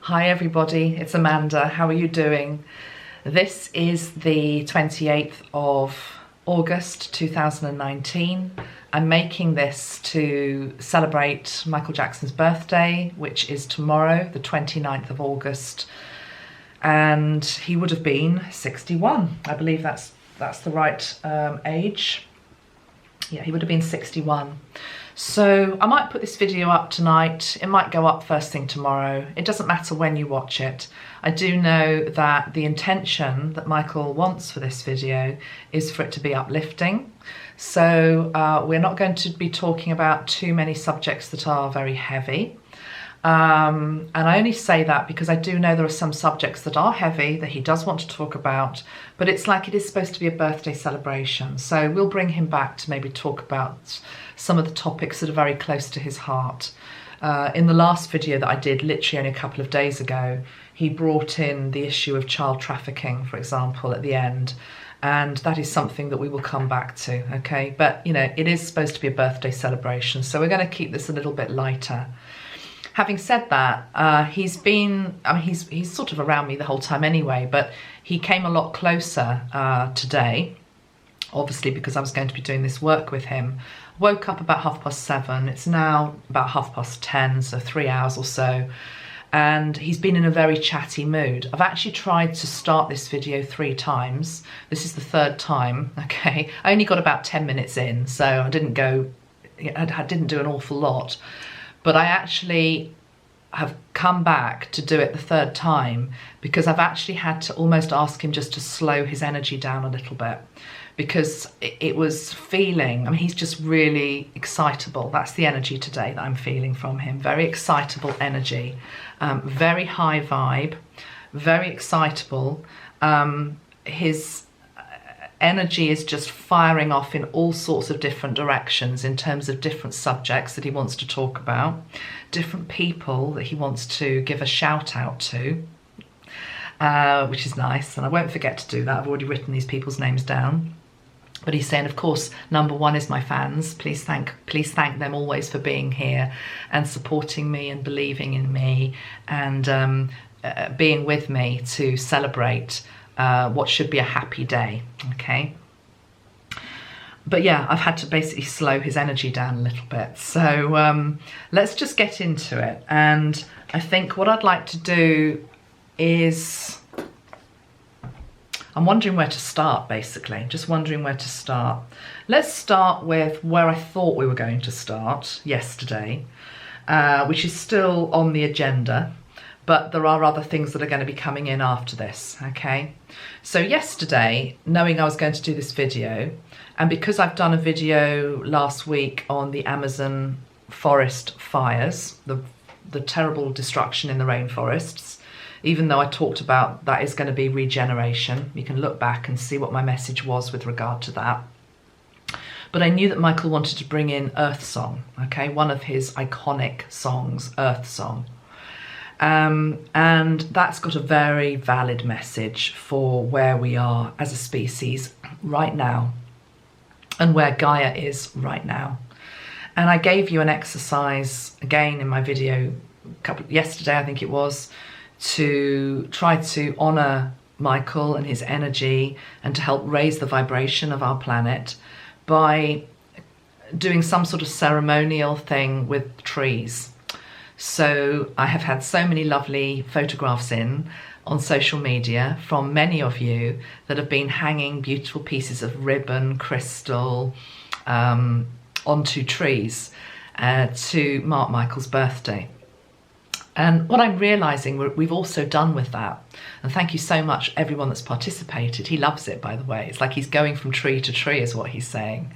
Hi everybody, it's Amanda. How are you doing? This is the 28th of August 2019. I'm making this to celebrate Michael Jackson's birthday, which is tomorrow, the 29th of August. And he would have been 61. I believe that's the right age. Yeah, he would have been 61. So I might put this video up tonight. It might go up first thing tomorrow. It doesn't matter when you watch it. I do know that the intention that Michael wants for this video is for it to be uplifting. So we're not going to be talking about too many subjects that are very heavy. And I only say that because I do know there are some subjects that are heavy that he does want to talk about, but it's like it is supposed to be a birthday celebration. So we'll bring him back to maybe talk about some of the topics that are very close to his heart. In the last video that I did literally only a couple of days ago, he brought in the issue of child trafficking, for example, at the end. And that is something that we will come back to, okay? But, you know, it is supposed to be a birthday celebration, so we're going to keep this a little bit lighter. Having said that, he's sort of around me the whole time anyway, but he came a lot closer today, obviously because I was going to be doing this work with him. Woke up about 7:30. It's now about 10:30, so 3 hours or so. And he's been in a very chatty mood. I've actually tried to start this video 3 times. This is the 3rd time, okay? I only got about 10 minutes in, so I didn't do an awful lot. But I actually have come back to do it the 3rd time because I've actually had to almost ask him just to slow his energy down a little bit, because it was feeling, I mean, he's just really excitable. That's the energy today that I'm feeling from him. Very excitable energy, very high vibe, very excitable. His energy is just firing off in all sorts of different directions in terms of different subjects that he wants to talk about, different people that he wants to give a shout out to, which is nice. And I won't forget to do that. I've already written these people's names down. But he's saying, of course, number 1 is my fans. Please thank them always for being here and supporting me and believing in me and being with me to celebrate what should be a happy day, okay? But yeah, I've had to basically slow his energy down a little bit. So let's just get into it. And I think what I'd like to do is, I'm wondering where to start, basically. Just wondering where to start. Let's start with where I thought we were going to start yesterday, which is still on the agenda. But there are other things that are going to be coming in after this, okay? So yesterday, knowing I was going to do this video, and because I've done a video last week on the Amazon forest fires, the terrible destruction in the rainforests, even though I talked about that is going to be regeneration, you can look back and see what my message was with regard to that. But I knew that Michael wanted to bring in Earth Song, okay? One of his iconic songs, Earth Song. And that's got a very valid message for where we are as a species right now and where Gaia is right now. And I gave you an exercise again in my video yesterday, I think it was, to try to honor Michael and his energy and to help raise the vibration of our planet by doing some sort of ceremonial thing with trees. So I have had so many lovely photographs in on social media from many of you that have been hanging beautiful pieces of ribbon, crystal onto trees to mark Michael's birthday. And what I'm realizing we've also done with that, and thank you so much everyone that's participated. He loves it, by the way. It's like he's going from tree to tree is what he's saying.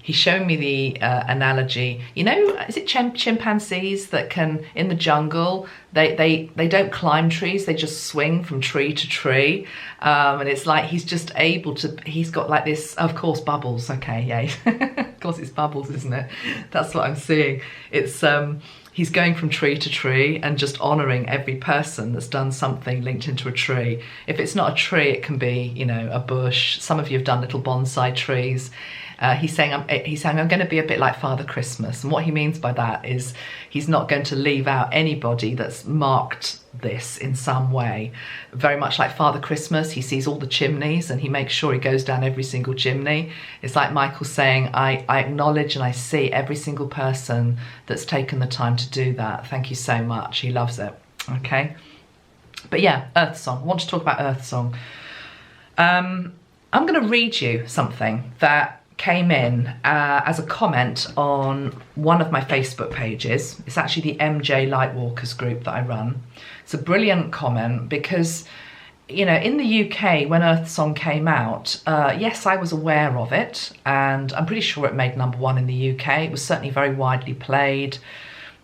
He's shown me the analogy, you know, is it chimpanzees that can, in the jungle, they don't climb trees, they just swing from tree to tree. And it's like he's just able to, he's got like this, of course, bubbles, okay, yeah. Of course it's bubbles, isn't it? That's what I'm seeing. It's he's going from tree to tree and just honouring every person that's done something linked into a tree. If it's not a tree, it can be, you know, a bush. Some of you have done little bonsai trees. He's saying I'm going to be a bit like Father Christmas, and what he means by that is he's not going to leave out anybody that's marked this in some way. Very much like Father Christmas, he sees all the chimneys and he makes sure he goes down every single chimney. It's like Michael saying, I acknowledge and I see every single person that's taken the time to do that. Thank you so much. He loves it. Okay. But yeah, Earth Song. I want to talk about Earth Song. I'm going to read you something that came in as a comment on one of my Facebook pages. It's actually the MJ Lightwalkers group that I run. It's a brilliant comment because, you know, in the UK when Earth Song came out, yes, I was aware of it, and I'm pretty sure it made #1 in the UK. It was certainly very widely played.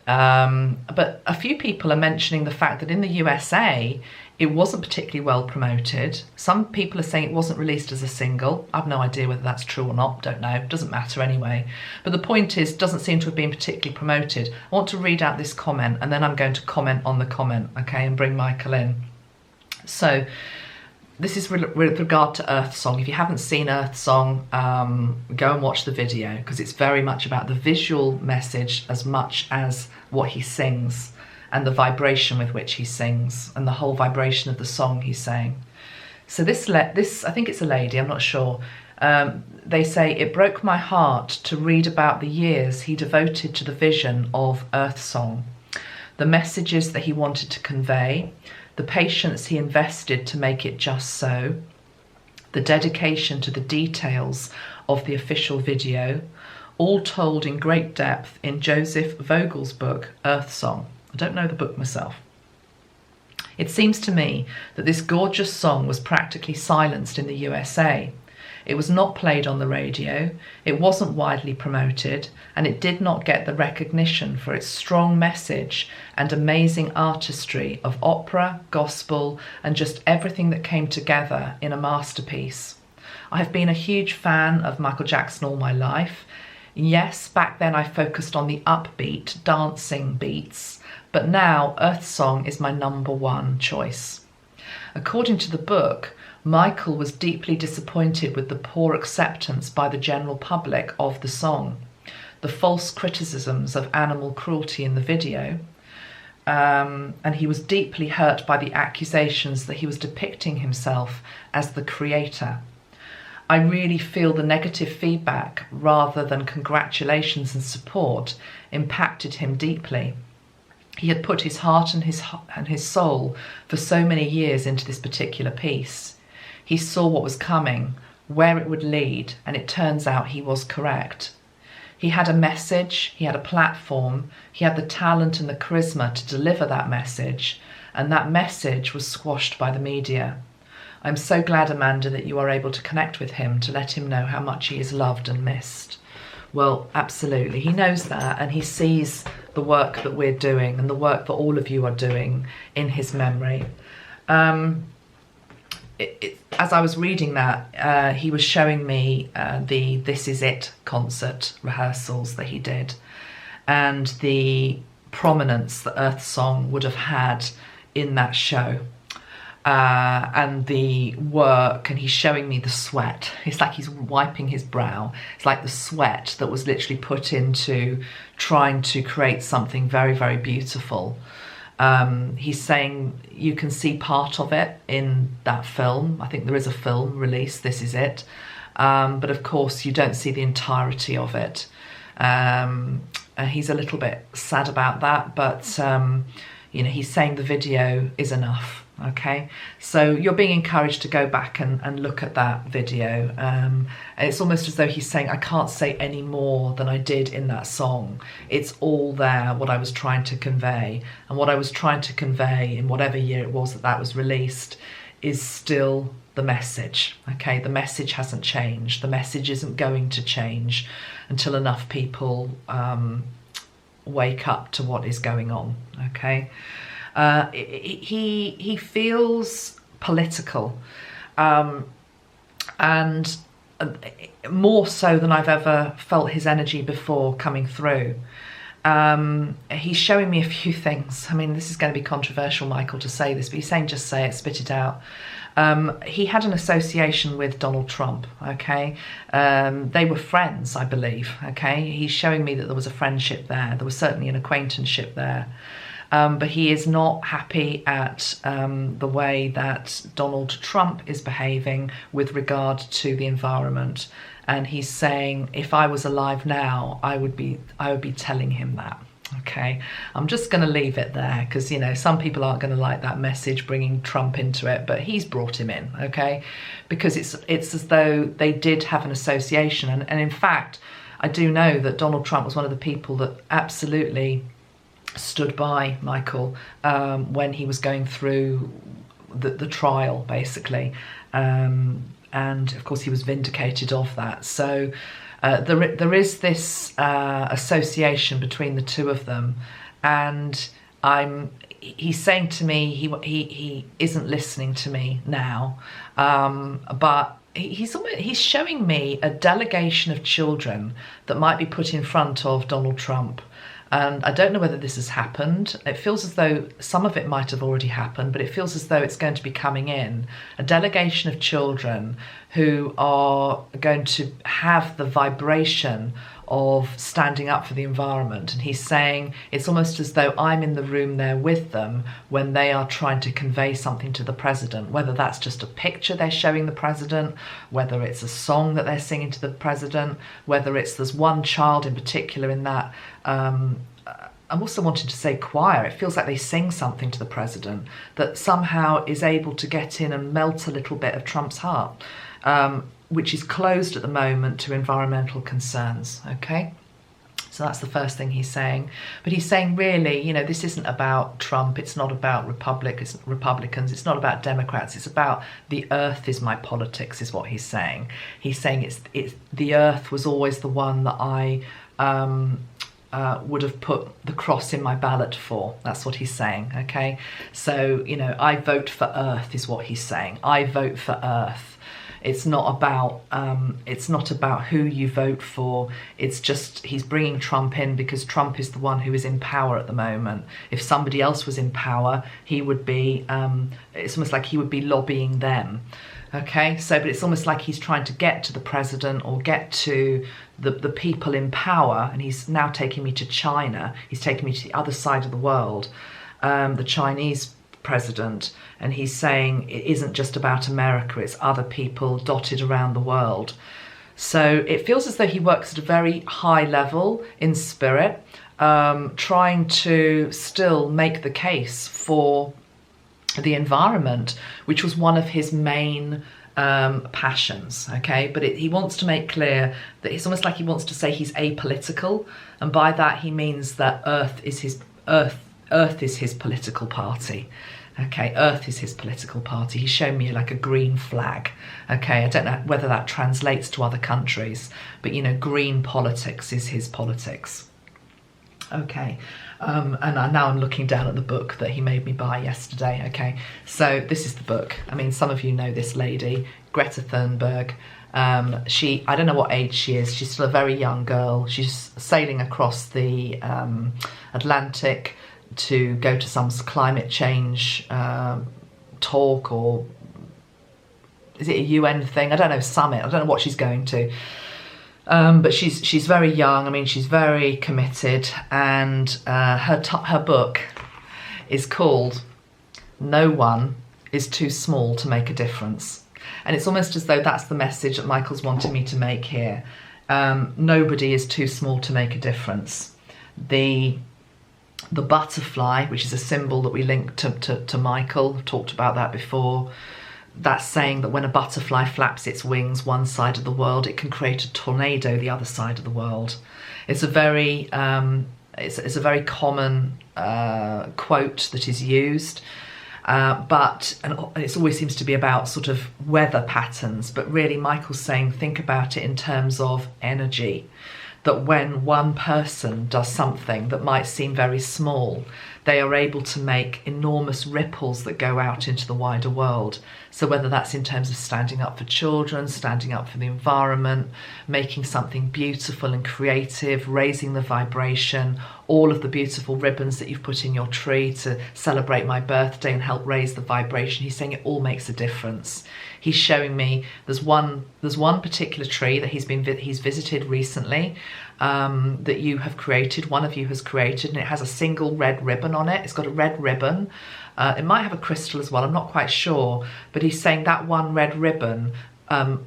But a few people are mentioning the fact that in the USA, it wasn't particularly well promoted. Some people are saying it wasn't released as a single. I've no idea whether that's true or not, don't know, doesn't matter anyway. But the point is, it doesn't seem to have been particularly promoted. I want to read out this comment and then I'm going to comment on the comment, okay, and bring Michael in. So this is with regard to Earth Song. If you haven't seen Earth Song, go and watch the video because it's very much about the visual message as much as what he sings and the vibration with which he sings and the whole vibration of the song he's saying. So this I think it's a lady, I'm not sure. They say, it broke my heart to read about the years he devoted to the vision of Earth Song, the messages that he wanted to convey, the patience he invested to make it just so, the dedication to the details of the official video, all told in great depth in Joseph Vogel's book, Earth Song. I don't know the book myself. It seems to me that this gorgeous song was practically silenced in the USA. It was not played on the radio, it wasn't widely promoted, and it did not get the recognition for its strong message and amazing artistry of opera, gospel, and just everything that came together in a masterpiece. I have been a huge fan of Michael Jackson all my life. Yes, back then I focused on the upbeat, dancing beats, but now Earth Song is my #1 choice. According to the book, Michael was deeply disappointed with the poor acceptance by the general public of the song, the false criticisms of animal cruelty in the video, and he was deeply hurt by the accusations that he was depicting himself as the creator. I really feel the negative feedback rather than congratulations and support impacted him deeply. He had put his heart and his soul for so many years into this particular piece. He saw what was coming, where it would lead, and it turns out he was correct. He had a message, he had a platform, he had the talent and the charisma to deliver that message, and that message was squashed by the media. I'm so glad, Amanda, that you are able to connect with him to let him know how much he is loved and missed. Well, absolutely. He knows that, and he sees the work that we're doing and the work that all of you are doing in his memory. As I was reading that, he was showing me the This Is It concert rehearsals that he did and the prominence that Earth Song would have had in that show. And the work, and he's showing me the sweat. It's like he's wiping his brow. It's like the sweat that was literally put into trying to create something very, very beautiful. He's saying you can see part of it in that film. I think there is a film release, This Is It. But of course, you don't see the entirety of it. He's a little bit sad about that, but you know, he's saying the video is enough. Okay, so you're being encouraged to go back and look at that video. And it's almost as though he's saying, I can't say any more than I did in that song. It's all there, what I was trying to convey. And what I was trying to convey in whatever year it was that was released is still the message. Okay, the message hasn't changed. The message isn't going to change until enough people wake up to what is going on. Okay. He feels political, and more so than I've ever felt his energy before coming through. he's showing me a few things. I mean, this is going to be controversial, Michael, to say this, but he's saying, just say it, spit it out. He had an association with Donald Trump, okay? They were friends, I believe, okay? He's showing me that there was a friendship there. There was certainly an acquaintanceship there. But he is not happy at the way that Donald Trump is behaving with regard to the environment. And he's saying, if I was alive now, I would be telling him that. Okay, I'm just going to leave it there because, you know, some people aren't going to like that message bringing Trump into it, but he's brought him in, okay, because it's as though they did have an association. And in fact, I do know that Donald Trump was one of the people that absolutely stood by Michael when he was going through the trial, basically. And of course, he was vindicated of that. So there is this association between the two of them, and he's saying to me he isn't listening to me now, but he's showing me a delegation of children that might be put in front of Donald Trump. And I don't know whether this has happened. It feels as though some of it might have already happened, but it feels as though it's going to be coming in. A delegation of children who are going to have the vibration of standing up for the environment. And he's saying it's almost as though I'm in the room there with them when they are trying to convey something to the president, whether that's just a picture they're showing the president, whether it's a song that they're singing to the president, whether there's one child in particular in that, I'm also wanting to say choir. It feels like they sing something to the president that somehow is able to get in and melt a little bit of Trump's heart, which is closed at the moment to environmental concerns, okay? So that's the first thing he's saying. But he's saying, really, you know, this isn't about Trump. It's not about Republicans. It's not about Democrats. It's about the earth is my politics, is what he's saying. He's saying it's the earth was always the one that I would have put the cross in my ballot for. That's what he's saying, okay? So, you know, I vote for earth is what he's saying. I vote for earth. It's not about who you vote for. It's just he's bringing Trump in because Trump is the one who is in power at the moment. If somebody else was in power, he would be, it's almost like he would be lobbying them. Okay, so, but it's almost like he's trying to get to the president or get to the people in power, and he's now taking me to China. He's taking me to the other side of the world, the Chinese president, and he's saying it isn't just about America, it's other people dotted around the world. So it feels as though he works at a very high level in spirit, trying to still make the case for the environment, which was one of his main passions, okay? But he wants to make clear that it's almost like he wants to say he's apolitical, and by that he means that Earth is his political party. Okay, Earth is his political party. He's shown me like a green flag. Okay, I don't know whether that translates to other countries, but you know, green politics is his politics. Okay, and now I'm looking down at the book that he made me buy yesterday. Okay, so this is the book. I mean, some of you know this lady, Greta Thunberg. I don't know what age she is. She's still a very young girl. She's sailing across the Atlantic to go to some climate change talk, or is it a UN thing? I don't know, summit. I don't know what she's going to. But she's very young. I mean, she's very committed, and her book is called "No One is Too Small to Make a Difference," and it's almost as though that's the message that Michael's wanting me to make here. Nobody is too small to make a difference. The butterfly, which is a symbol that we link to Michael, I've talked about that before. That's saying that when a butterfly flaps its wings one side of the world, it can create a tornado the other side of the world. It's a very it's a very common quote that is used, but it always seems to be about sort of weather patterns. But really, Michael's saying, think about it in terms of energy. That when one person does something that might seem very small, they are able to make enormous ripples that go out into the wider world. So whether that's in terms of standing up for children, standing up for the environment, making something beautiful and creative, raising the vibration, all of the beautiful ribbons that you've put in your tree to celebrate my birthday and help raise the vibration. He's saying it all makes a difference. He's showing me there's one particular tree that he's visited recently, that you have created, one of you has created, and it has a single red ribbon on it. It's got a red ribbon. It might have a crystal as well, I'm not quite sure, but he's saying that one red ribbon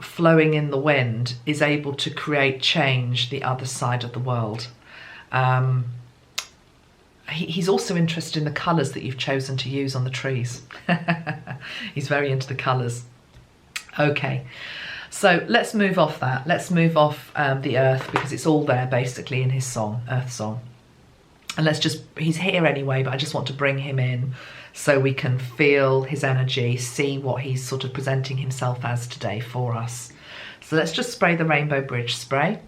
flowing in the wind is able to create change the other side of the world. He's also interested in the colours that you've chosen to use on the trees. He's very into the colours. Okay, so let's move off that. Let's move off the earth, because it's all there basically in his song, Earth Song. And he's here anyway, but I just want to bring him in so we can feel his energy, see what he's sort of presenting himself as today for us. So let's just spray the Rainbow Bridge spray.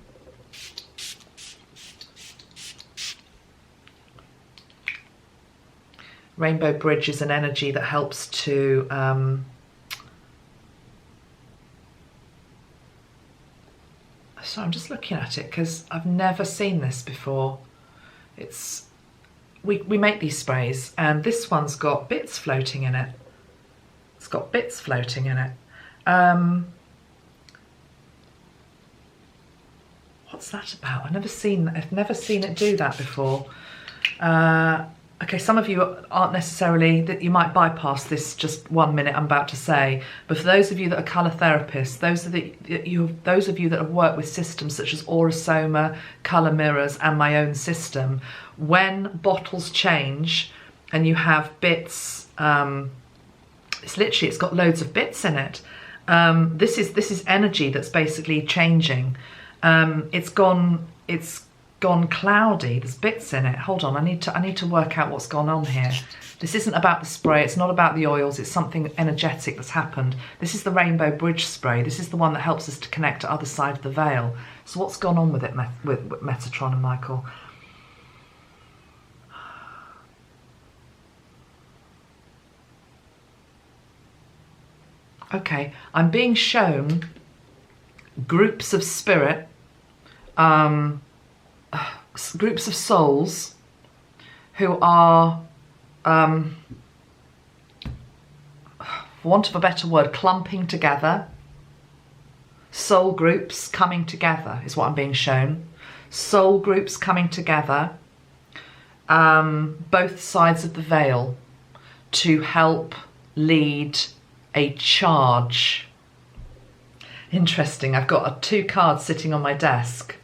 Rainbow Bridge is an energy that helps to so I'm just looking at it because I've never seen this before. We make these sprays, and this one's got bits floating in it. It's got bits floating in it. What's that about? I've never seen it do that before. Okay, some of you aren't necessarily, that you might bypass this just 1 minute I'm about to say, but for those of you that are colour therapists, those of you that have worked with systems such as Aurosoma, colour mirrors, and my own system, when bottles change and you have bits, it's got loads of bits in it. This is energy that's basically changing. It's gone cloudy. There's bits in it. Hold on, I need to work out what's gone on here. This isn't about the spray, it's not about the oils, it's something energetic that's happened. This is the Rainbow Bridge spray. This is the one that helps us to connect to the other side of the veil. So what's gone on with it, with Metatron and Michael? Okay, I'm being shown groups of spirit, groups of souls who are, for want of a better word, clumping together. Soul groups coming together is what I'm being shown. Soul groups coming together, both sides of the veil, to help lead a charge. Interesting, I've got 2 cards sitting on my desk,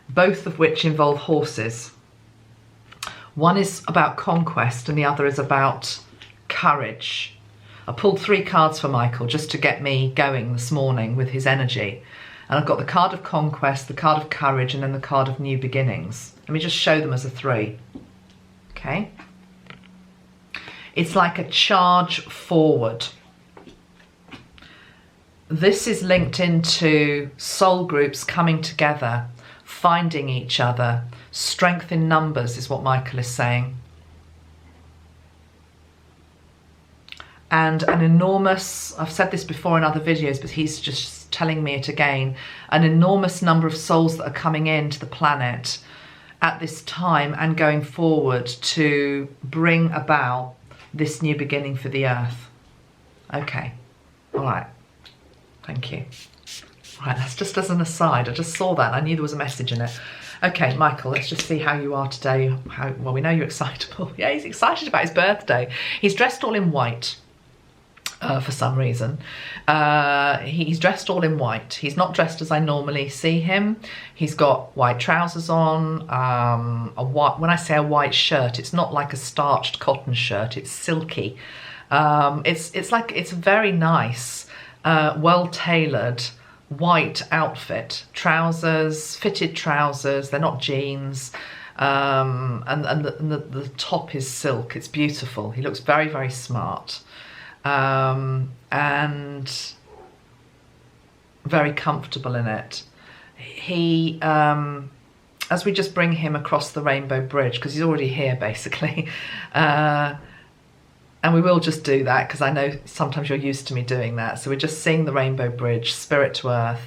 both of which involve horses. One is about conquest and the other is about courage. I pulled 3 cards for Michael just to get me going this morning with his energy. And I've got the card of conquest, the card of courage, and then the card of new beginnings. Let me just show them as a 3. Okay. It's like a charge forward. This is linked into soul groups coming together, finding each other. Strength in numbers is what Michael is saying. And an enormous, I've said this before in other videos, but he's just telling me it again, an enormous number of souls that are coming into the planet at this time and going forward to bring about this new beginning for the earth. Okay, all right. Thank you. Right, that's just as an aside. I just saw that. I knew there was a message in it. Okay, Michael, let's just see how you are today. Well, we know you're excitable. Yeah, he's excited about his birthday. He's dressed all in white for some reason. He's dressed all in white. He's not dressed as I normally see him. He's got white trousers on, when I say a white shirt, it's not like a starched cotton shirt. It's silky. It's very nice. Well-tailored white outfit, trousers, fitted trousers, they're not jeans, and the top is silk. It's beautiful. He looks very, very smart, and very comfortable in it. He, as we just bring him across the Rainbow Bridge, because he's already here basically, And we will just do that because I know sometimes you're used to me doing that. So we're just seeing the rainbow bridge, spirit to earth.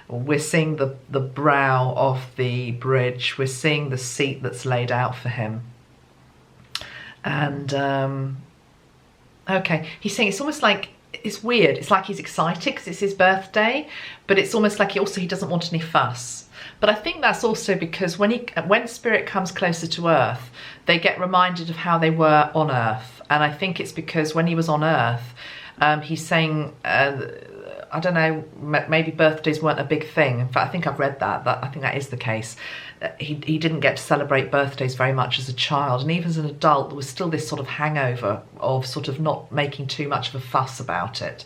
We're seeing the brow of the bridge. We're seeing the seat that's laid out for him. And, okay, he's saying it's almost like, it's weird. It's like he's excited because it's his birthday, but it's almost like he doesn't want any fuss. But I think that's also because when spirit comes closer to earth, they get reminded of how they were on earth. And I think it's because when he was on earth, he's saying, I don't know, maybe birthdays weren't a big thing. In fact, I think I've read that I think that is the case. He didn't get to celebrate birthdays very much as a child, and even as an adult there was still this sort of hangover of sort of not making too much of a fuss about it.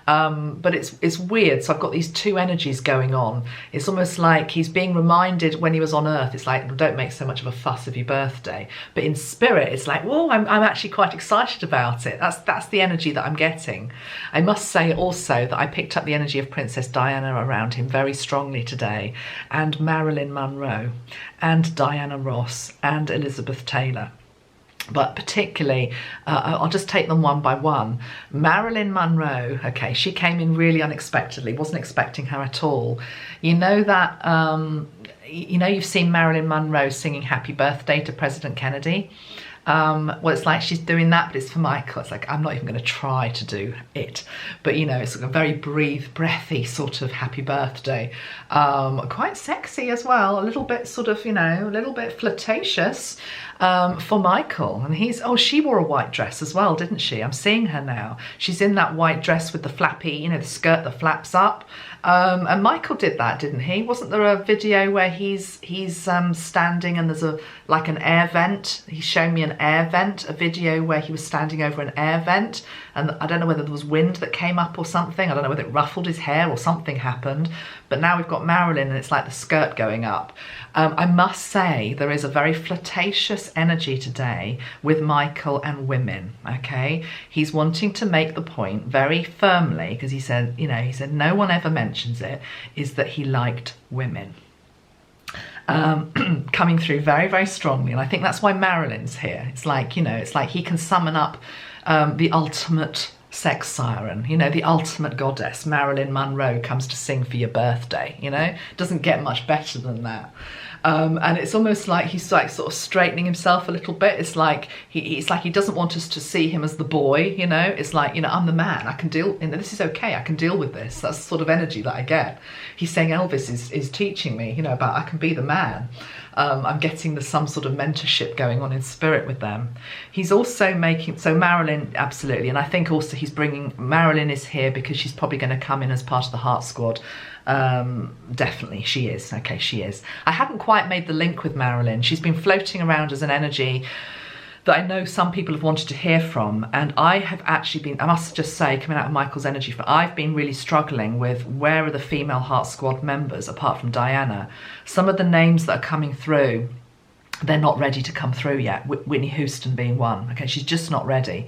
But it's weird. So I've got these two energies going on. It's almost like he's being reminded when he was on earth, it's like, don't make so much of a fuss of your birthday. But in spirit, it's like, whoa, I'm actually quite excited about it. That's the energy that I'm getting. I must say also that I picked up the energy of Princess Diana around him very strongly today, and Marilyn Monroe, and Diana Ross, and Elizabeth Taylor. But particularly, I'll just take them one by one. Marilyn Monroe, okay, she came in really unexpectedly, wasn't expecting her at all. You know that, you've seen Marilyn Monroe singing Happy Birthday to President Kennedy. Well, it's like she's doing that, but it's for Michael. It's like, I'm not even going to try to do it. But, it's like a very breathy sort of happy birthday. Quite sexy as well. A little bit sort of, a little bit flirtatious for Michael. And she wore a white dress as well, didn't she? I'm seeing her now. She's in that white dress with the flappy, the skirt that flaps up. And Michael did that, didn't he? Wasn't there a video where he's standing and there's like an air vent? He's shown me an air vent, a video where he was standing over an air vent, and I don't know whether there was wind that came up or something. I don't know whether it ruffled his hair or something happened. But now we've got Marilyn and it's like the skirt going up. I must say there is a very flirtatious energy today with Michael and women, okay? He's wanting to make the point very firmly, because he said no one ever mentions it, is that he liked women. Coming through very, very strongly. And I think that's why Marilyn's here. It's like, it's like he can summon up the ultimate sex siren, the ultimate goddess. Marilyn Monroe comes to sing for your birthday, Doesn't get much better than that. And it's almost like he's like sort of straightening himself a little bit. It's like he doesn't want us to see him as the boy, It's like, I'm the man. I can deal. This is okay. I can deal with this. That's the sort of energy that I get. He's saying Elvis is teaching me, about I can be the man. I'm getting some sort of mentorship going on in spirit with them. He's also so Marilyn, absolutely. And I think also Marilyn is here because she's probably going to come in as part of the Heart Squad. Definitely she is. Okay, she is. I hadn't quite made the link with Marilyn. She's been floating around as an energy that I know some people have wanted to hear from, and I have actually been, I must just say, coming out of Michael's energy, I've been really struggling with where are the female Heart Squad members apart from Diana. Some of the names that are coming through, they're not ready to come through yet. Whitney Houston being one. Okay, she's just not ready.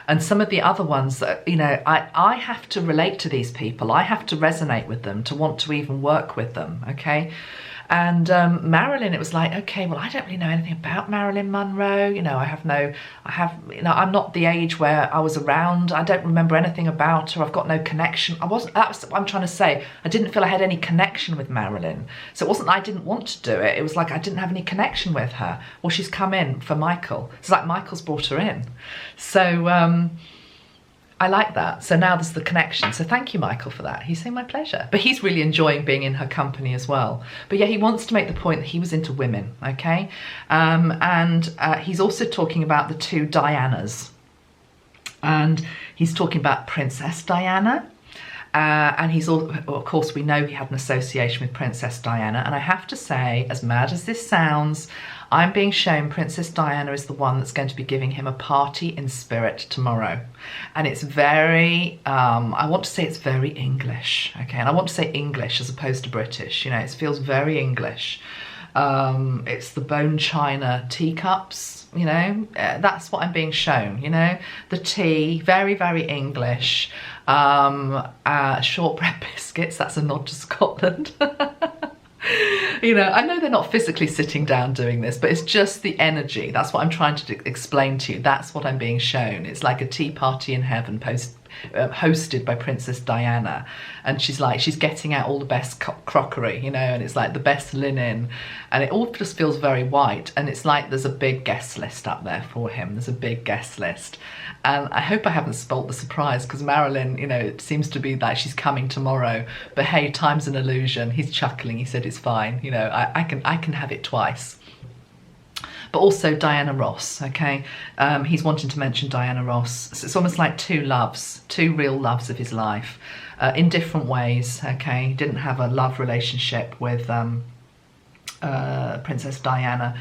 And some of the other ones that, I have to relate to these people. I have to resonate with them to want to even work with them, okay? And Marilyn, it was like, okay, well, I don't really know anything about Marilyn Monroe. I'm not the age where I was around. I don't remember anything about her. I've got no connection. That's what I'm trying to say. I didn't feel I had any connection with Marilyn. So it wasn't that I didn't want to do it. It was like I didn't have any connection with her. Well, she's come in for Michael. It's like Michael's brought her in. So, I like that. So now there's the connection. So thank you, Michael, for that. He's saying my pleasure. But he's really enjoying being in her company as well. But yeah, he wants to make the point that he was into women, okay? And he's also talking about the two Dianas. And he's talking about Princess Diana. And of course, we know he had an association with Princess Diana. And I have to say, as mad as this sounds, I'm being shown Princess Diana is the one that's going to be giving him a party in spirit tomorrow. And it's very, I want to say it's very English, okay? And I want to say English as opposed to British, it feels very English. It's the bone china teacups, that's what I'm being shown, the tea, very, very English. Shortbread biscuits, that's a nod to Scotland. You know, I know they're not physically sitting down doing this, but it's just the energy. That's what I'm trying to explain to you. That's what I'm being shown. It's like a tea party in heaven hosted by Princess Diana, and she's getting out all the best crockery, you know, and it's like the best linen, and it all just feels very white, and it's like there's a big guest list up there for him. There's a big guest list, and I hope I haven't spoilt the surprise, because Marilyn, you know, it seems to be like she's coming tomorrow, but hey, time's an illusion. He's chuckling. He said it's fine, you know, I can have it twice. But also Diana Ross, okay? He's wanting to mention Diana Ross. So it's almost like two real loves of his life, in different ways, okay? He didn't have a love relationship with Princess Diana,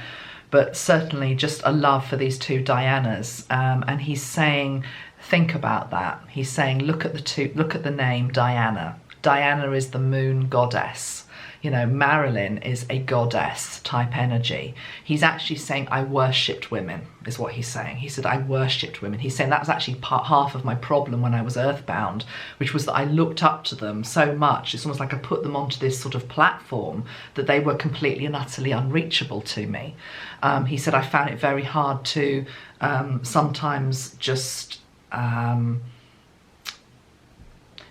but certainly just a love for these two Dianas. And he's saying, think about that. He's saying, look at the name Diana. Diana is the moon goddess. You know, Marilyn is a goddess type energy. He's actually saying, I worshipped women, is what he's saying. He said, I worshipped women. He's saying that was actually half of my problem when I was earthbound, which was that I looked up to them so much. It's almost like I put them onto this sort of platform that they were completely and utterly unreachable to me. He said, I found it very hard to sometimes just...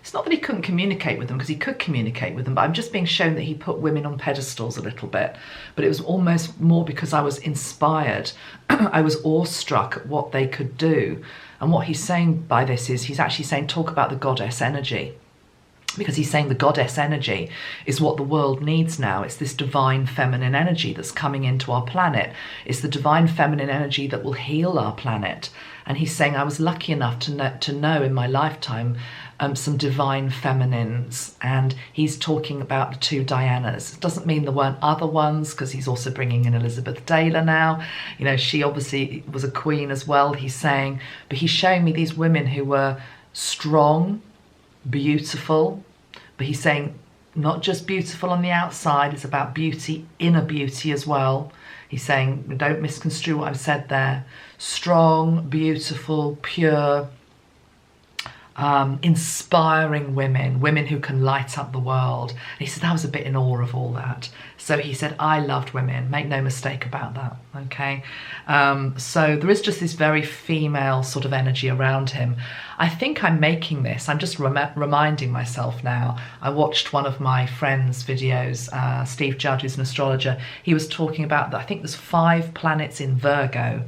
It's not that he couldn't communicate with them, because he could communicate with them, but I'm just being shown that he put women on pedestals a little bit. But it was almost more because I was inspired. I was awestruck at what they could do. And what he's saying by this is he's actually saying, talk about the goddess energy. Because he's saying the goddess energy is what the world needs now. It's this divine feminine energy that's coming into our planet. It's the divine feminine energy that will heal our planet. And he's saying, I was lucky enough to know in my lifetime some divine feminines, and he's talking about the two Dianas. It doesn't mean there weren't other ones, because he's also bringing in Elizabeth Taylor now. You know, she obviously was a queen as well, he's saying, but he's showing me these women who were strong, beautiful, but he's saying not just beautiful on the outside, it's about beauty, inner beauty as well. He's saying, don't misconstrue what I've said there. Strong, beautiful, pure, inspiring women who can light up the world. And he said, I was a bit in awe of all that. So he said, I loved women, make no mistake about that, okay? So there is just this very female sort of energy around him. I think I'm making this, I'm just reminding myself now. I watched one of my friend's videos, Steve Judd, who's an astrologer. He was talking about that I think there's 5 planets in Virgo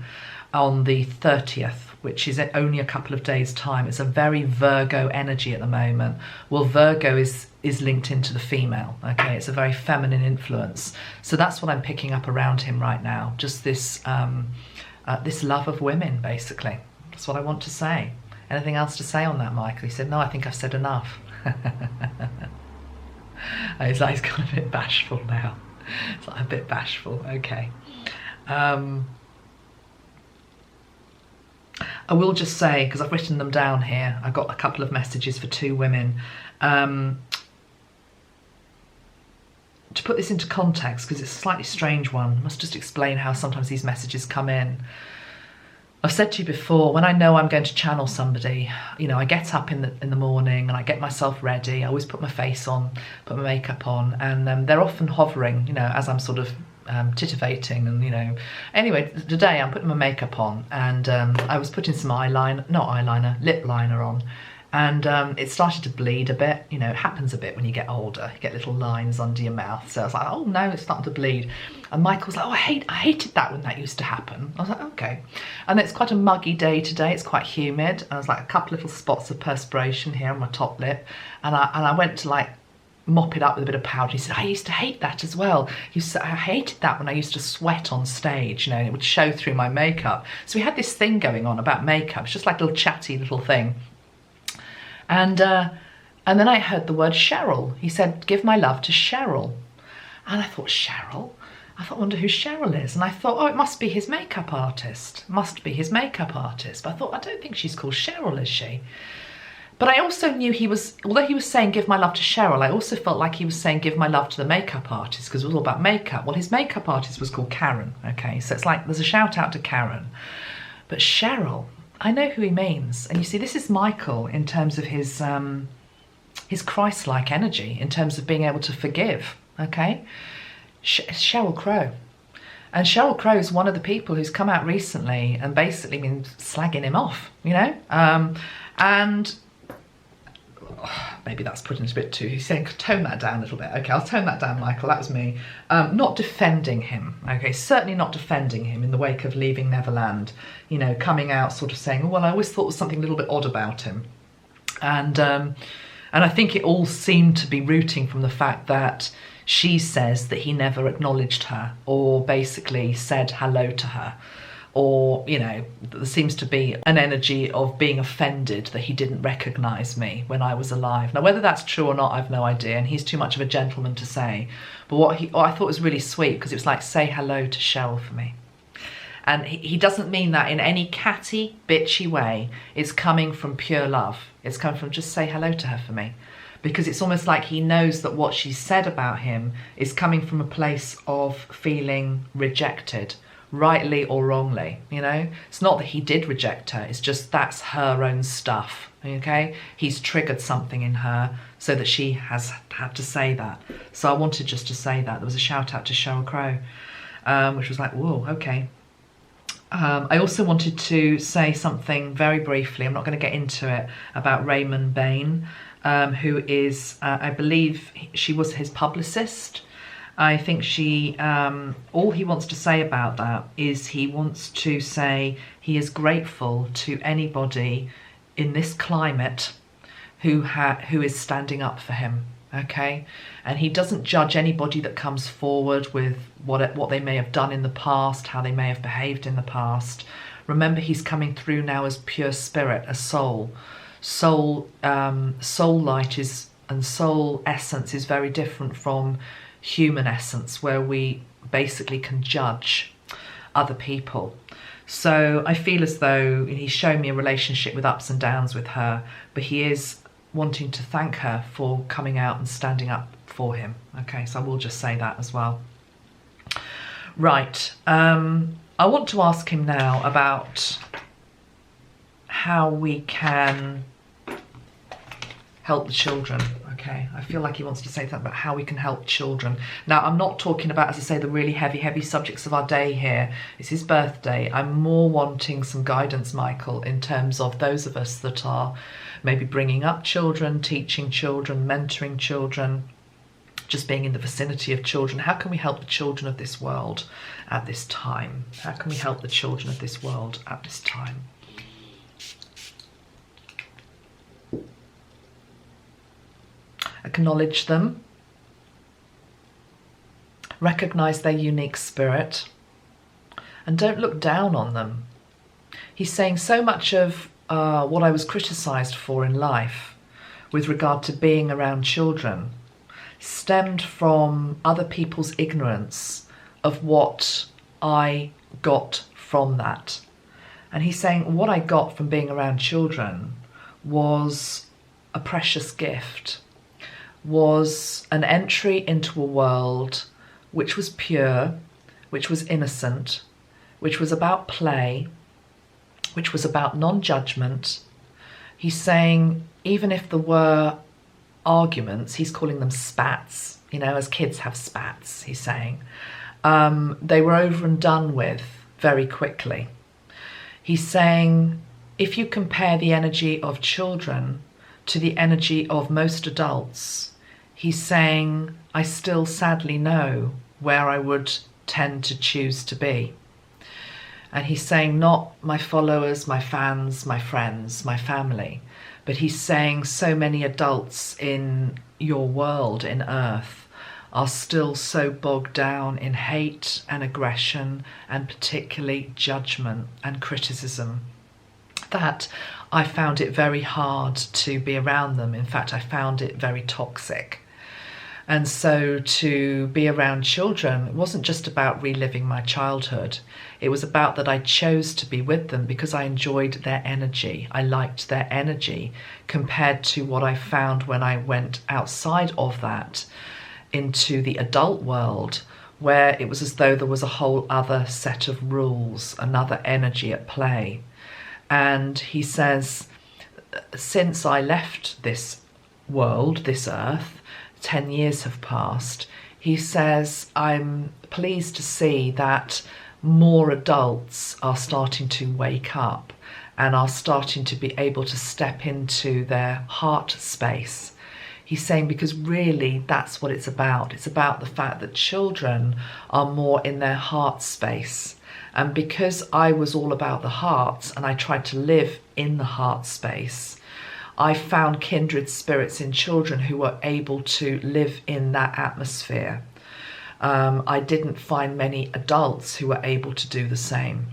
on the 30th, which is only a couple of days' time. It's a very Virgo energy at the moment. Well, Virgo is linked into the female, okay? It's a very feminine influence. So that's what I'm picking up around him right now. Just this, this love of women, basically. That's what I want to say. Anything else to say on that, Michael? He said, no, I think I've said enough. He's got a bit bashful now. It's like a bit bashful, okay. I will just say, because I've written them down here, I got a couple of messages for 2 women. To put this into context, because it's a slightly strange one, I must just explain how sometimes these messages come in. I've said to you before, when I know I'm going to channel somebody, you know, I get up in the morning and I get myself ready. I always put my face on, put my makeup on, and they're often hovering, you know, as I'm sort of titivating, and you know, anyway, today I'm putting my makeup on, and I was putting some lip liner on, and it started to bleed a bit. You know, it happens a bit when you get older, you get little lines under your mouth. So I was like, oh no, it's starting to bleed. And Michael was like, oh, I hated that when that used to happen. I was like, okay. And it's quite a muggy day today, it's quite humid, and there's like a couple little spots of perspiration here on my top lip, and I went to like mop it up with a bit of powder. He said, I used to hate that as well. I hated that when I used to sweat on stage, you know, and it would show through my makeup. So we had this thing going on about makeup. It's just like a little chatty little thing. And then I heard the word Sheryl. He said, give my love to Sheryl. And I thought, Sheryl? I wonder who Sheryl is. And I thought, oh, it must be his makeup artist. Must be his makeup artist. But I thought, I don't think she's called Sheryl, is she? But I also knew he was, although he was saying give my love to Sheryl, I also felt like he was saying give my love to the makeup artist, because it was all about makeup. Well, his makeup artist was called Karen, okay? So it's like there's a shout out to Karen. But Sheryl, I know who he means. And you see, this is Michael in terms of his Christ-like energy, in terms of being able to forgive, okay? Sheryl Crow. And Sheryl Crow is one of the people who's come out recently and basically been slagging him off, you know? And maybe that's putting it a bit too, he's saying, tone that down a little bit. Okay, I'll tone that down, Michael, that was me. Not defending him, okay, certainly not defending him in the wake of leaving Neverland, you know, coming out sort of saying, oh, well, I always thought there was something a little bit odd about him. And I think it all seemed to be rooting from the fact that she says that he never acknowledged her or basically said hello to her. Or, you know, there seems to be an energy of being offended that he didn't recognise me when I was alive. Now, whether that's true or not, I've no idea, and he's too much of a gentleman to say. But what I thought was really sweet, because it was like, say hello to Sheryl for me. And he doesn't mean that in any catty, bitchy way. It's coming from pure love. It's coming from just say hello to her for me. Because it's almost like he knows that what she said about him is coming from a place of feeling rejected, rightly or wrongly, you know? It's not that he did reject her, it's just that's her own stuff, okay? He's triggered something in her so that she has had to say that. So I wanted just to say that. There was a shout out to Sheryl Crow, which was like, whoa, okay. I also wanted to say something very briefly, I'm not going to get into it, about Raymond Bain, who is, I believe she was his publicist. I think she, all he wants to say about that is he wants to say he is grateful to anybody in this climate who is standing up for him, okay? And he doesn't judge anybody that comes forward with what they may have done in the past, how they may have behaved in the past. Remember, he's coming through now as pure spirit, a soul. Soul light is, and soul essence is very different from human essence, where we basically can judge other people. So I feel as though he's shown me a relationship with ups and downs with her, but he is wanting to thank her for coming out and standing up for him. Okay, so I will just say that as well. Right, I want to ask him now about how we can help the children. Okay, I feel like he wants to say something about how we can help children. Now, I'm not talking about, as I say, the really heavy subjects of our day here. It's his birthday. I'm more wanting some guidance, Michael, in terms of those of us that are maybe bringing up children, teaching children, mentoring children, just being in the vicinity of children. How can we help the children of this world at this time? How can we help the children of this world at this time? Acknowledge them, recognize their unique spirit, and don't look down on them. He's saying so much of what I was criticized for in life with regard to being around children stemmed from other people's ignorance of what I got from that. And he's saying what I got from being around children was a precious gift, was an entry into a world which was pure, which was innocent, which was about play, which was about non-judgment. He's saying even if there were arguments, he's calling them spats, you know, as kids have spats, he's saying, they were over and done with very quickly. He's saying if you compare the energy of children to the energy of most adults, he's saying, I still sadly know where I would tend to choose to be. And he's saying not my followers, my fans, my friends, my family, but he's saying so many adults in your world, in Earth, are still so bogged down in hate and aggression and particularly judgment and criticism that I found it very hard to be around them. In fact, I found it very toxic. And so to be around children, it wasn't just about reliving my childhood. It was about that I chose to be with them because I enjoyed their energy. I liked their energy compared to what I found when I went outside of that into the adult world, where it was as though there was a whole other set of rules, another energy at play. And he says, since I left this world, this earth, 10 years have passed, he says, I'm pleased to see that more adults are starting to wake up and are starting to be able to step into their heart space. He's saying because really that's what it's about. It's about the fact that children are more in their heart space. And because I was all about the heart and I tried to live in the heart space, I found kindred spirits in children who were able to live in that atmosphere. I didn't find many adults who were able to do the same.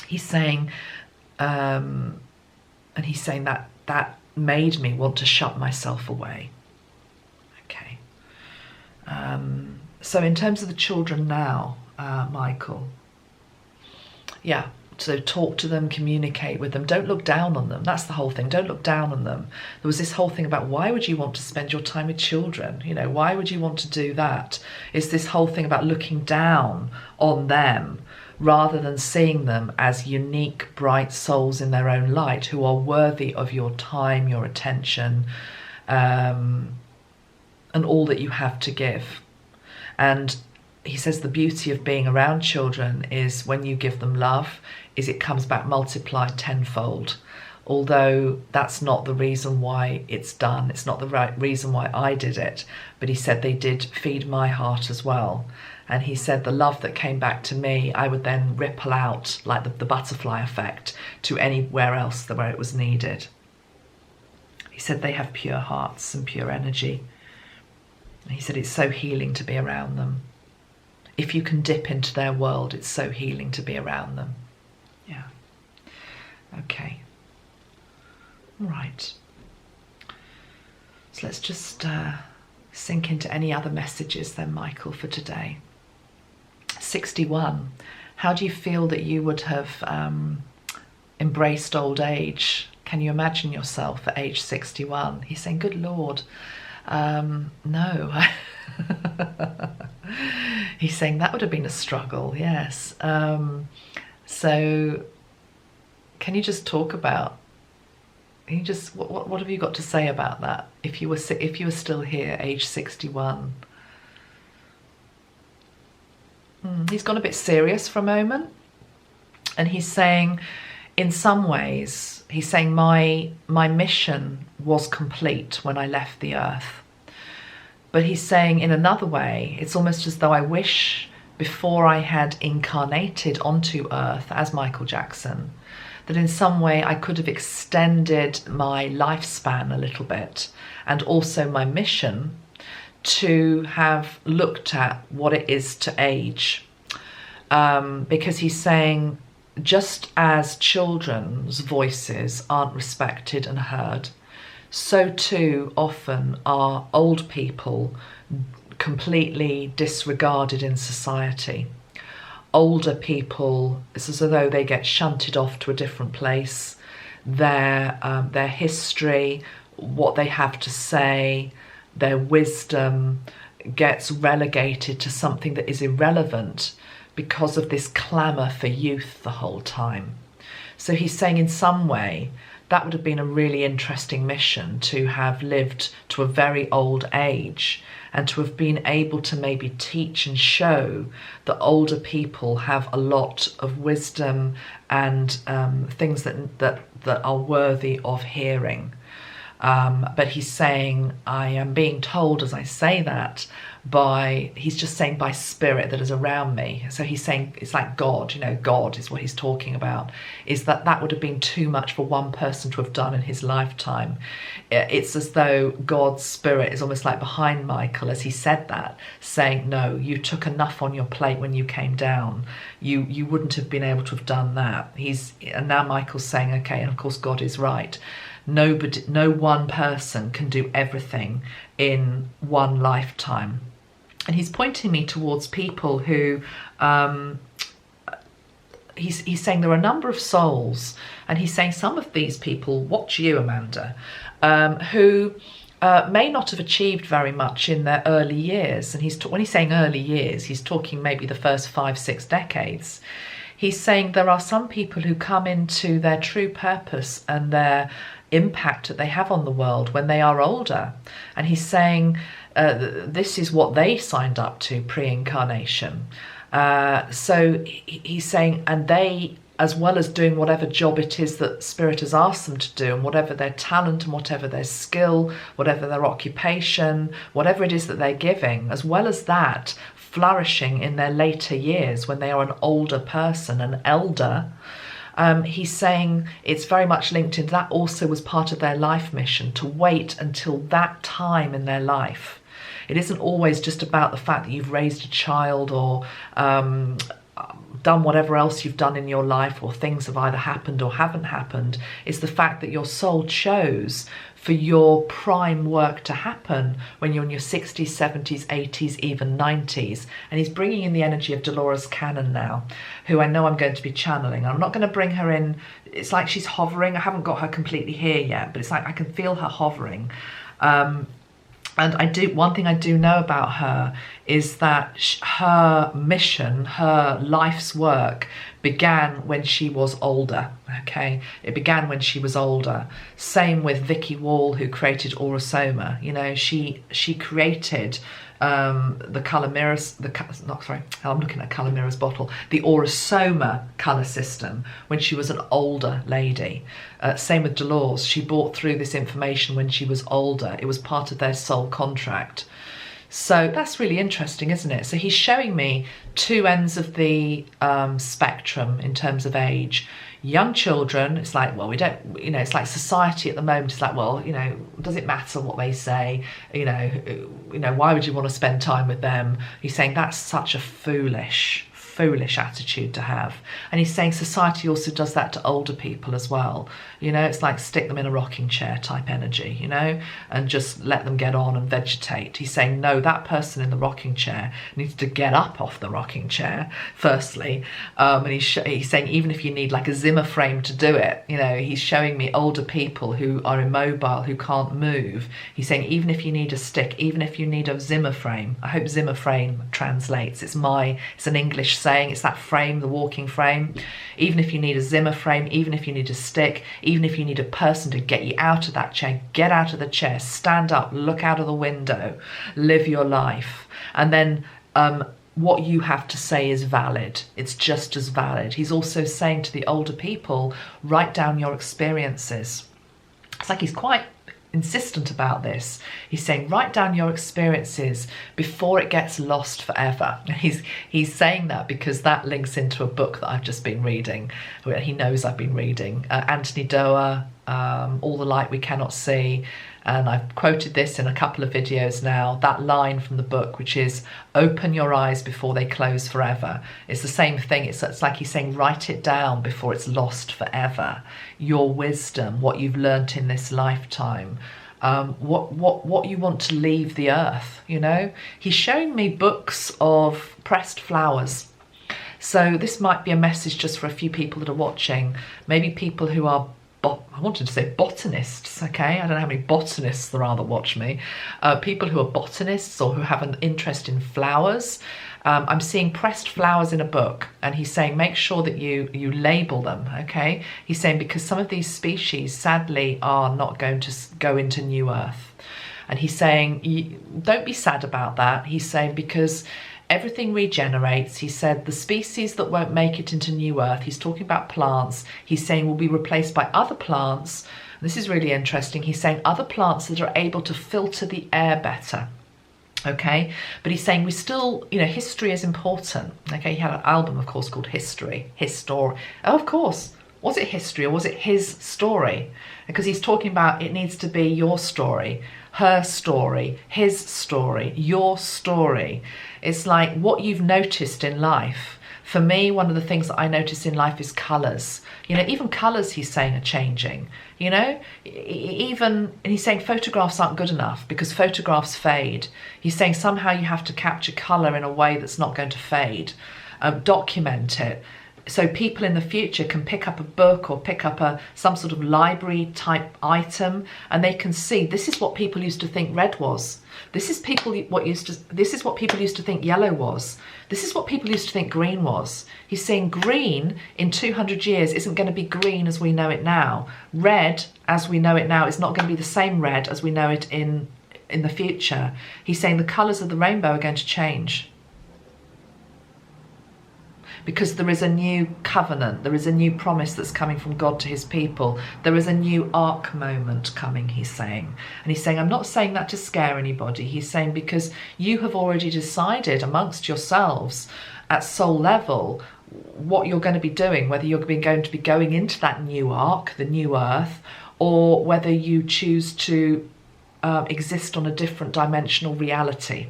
He's saying, and he's saying that made me want to shut myself away. Okay. So in terms of the children now, Michael, yeah, so talk to them, communicate with them, don't look down on them. That's the whole thing, don't look down on them. There was this whole thing about why would you want to spend your time with children? You know, why would you want to do that? It's this whole thing about looking down on them rather than seeing them as unique, bright souls in their own light who are worthy of your time, your attention, and all that you have to give. And he says the beauty of being around children is when you give them love, is it comes back multiplied tenfold. Although that's not the reason why it's done. It's not the right reason why I did it. But he said they did feed my heart as well. And he said the love that came back to me, I would then ripple out like the butterfly effect to anywhere else where it was needed. He said they have pure hearts and pure energy. And he said it's so healing to be around them. If you can dip into their world, it's so healing to be around them. Yeah. Okay. All right. So let's just sink into any other messages then, Michael, for today. 61. How do you feel that you would have embraced old age? Can you imagine yourself at age 61? He's saying, good Lord, no. He's saying that would have been a struggle, yes. So can you just talk about, what have you got to say about that? If you were still here, age 61. He's gone a bit serious for a moment, and he's saying, in some ways, he's saying my mission was complete when I left the earth. But he's saying in another way, it's almost as though I wish before I had incarnated onto earth as Michael Jackson, that in some way I could have extended my lifespan a little bit, and also my mission to have looked at what it is to age. Because he's saying, just as children's voices aren't respected and heard, so too often are old people completely disregarded in society. Older people, it's as though they get shunted off to a different place. Their history, what they have to say, their wisdom gets relegated to something that is irrelevant because of this clamour for youth the whole time. So he's saying in some way that would have been a really interesting mission, to have lived to a very old age and to have been able to maybe teach and show that older people have a lot of wisdom and things that are worthy of hearing. But he's saying, I am being told as I say that he's just saying by spirit that is around me. So he's saying it's like God, God is what he's talking about, is that would have been too much for one person to have done in his lifetime. It's as though God's spirit is almost like behind Michael as he said that, saying, no, you took enough on your plate when you came down. You wouldn't have been able to have done that. And now Michael's saying, okay, and of course God is right. No one person can do everything in one lifetime. And he's pointing me towards people who, he's saying there are a number of souls, and he's saying some of these people, watch you, Amanda, who may not have achieved very much in their early years. And when he's saying early years, he's talking maybe the first 5-6 decades. He's saying there are some people who come into their true purpose and their impact that they have on the world when they are older. And he's saying this is what they signed up to pre-incarnation. So he's saying, and they, as well as doing whatever job it is that Spirit has asked them to do, and whatever their talent and whatever their skill, whatever their occupation, whatever it is that they're giving, as well as that, flourishing in their later years when they are an older person, an elder, he's saying it's very much linked into that. Also was part of their life mission, to wait until that time in their life. It isn't always just about the fact that you've raised a child or done whatever else you've done in your life, or things have either happened or haven't happened. It's the fact that your soul chose for your prime work to happen when you're in your 60s, 70s, 80s, even 90s. And he's bringing in the energy of Dolores Cannon now, who I know I'm going to be channeling. I'm not going to bring her in. It's like she's hovering. I haven't got her completely here yet, but it's like I can feel her hovering. And one thing I do know about her is that her mission, her life's work, began when she was older, okay? It began when she was older. Same with Vicky Wall, who created Aurosoma. You know, she created the colour mirrors, I'm looking at a colour mirrors bottle, the Aurosoma colour system when she was an older lady. Same with Dolores, she brought through this information when she was older. It was part of their soul contract. So that's really interesting, isn't it? So he's showing me two ends of the spectrum in terms of age. Young children, it's like, well, we don't, you know, it's like society at the moment. It's like, well, you know, does it matter what they say? You know, why would you want to spend time with them? He's saying that's such a foolish attitude to have. And he's saying society also does that to older people as well. You know, it's like stick them in a rocking chair type energy, you know, and just let them get on and vegetate. He's saying, no, that person in the rocking chair needs to get up off the rocking chair, firstly. And he's saying, even if you need like a Zimmer frame to do it, you know, he's showing me older people who are immobile, who can't move. He's saying, even if you need a stick, even if you need a Zimmer frame, I hope Zimmer frame translates. It's an English saying. It's that frame, the walking frame. Even if you need a Zimmer frame, even if you need a stick, even if you need a person to get you out of that chair, get out of the chair, stand up, look out of the window, live your life. And then what you have to say is valid. It's just as valid. He's also saying to the older people, write down your experiences. It's like he's quite insistent about this. He's saying, write down your experiences before it gets lost forever. He's saying that because that links into a book that I've just been reading. He knows I've been reading Anthony Doerr, All the Light We Cannot See. And I've quoted this in a couple of videos now, that line from the book, which is, open your eyes before they close forever. It's the same thing. It's like he's saying, write it down before it's lost forever. Your wisdom, what you've learnt in this lifetime, what you want to leave the earth, you know? He's showing me books of pressed flowers. So this might be a message just for a few people that are watching, maybe people who are I wanted to say botanists, okay? I don't know how many botanists there are that watch me. People who are botanists or who have an interest in flowers. I'm seeing pressed flowers in a book, and he's saying make sure that you label them, okay? He's saying because some of these species sadly are not going to go into New Earth. And he's saying don't be sad about that. He's saying because everything regenerates. He said the species that won't make it into New Earth, he's talking about plants, he's saying will be replaced by other plants. This is really interesting. He's saying other plants that are able to filter the air better. Okay, but he's saying we still, you know, history is important. Okay, he had an album, of course, called History. Oh, of course. Was it history or was it his story? Because he's talking about it needs to be your story, her story, his story, your story. It's like what you've noticed in life. For me, one of the things that I notice in life is colours. You know, even colours, he's saying, are changing. You know, and he's saying photographs aren't good enough because photographs fade. He's saying somehow you have to capture colour in a way that's not going to fade. Document it. So people in the future can pick up a book or pick up some sort of library type item, and they can see this is what people used to think red was. This is what people used to think yellow was. This is what people used to think green was. He's saying green in 200 years isn't going to be green as we know it now. Red as we know it now is not going to be the same red as we know it in in the future, he's saying the colours of the rainbow are going to change. Because there is a new covenant, there is a new promise that's coming from God to his people. There is a new ark moment coming, he's saying. And he's saying, I'm not saying that to scare anybody. He's saying because you have already decided amongst yourselves at soul level what you're going to be doing, whether you're going to be going into that new ark, the new earth, or whether you choose to exist on a different dimensional reality.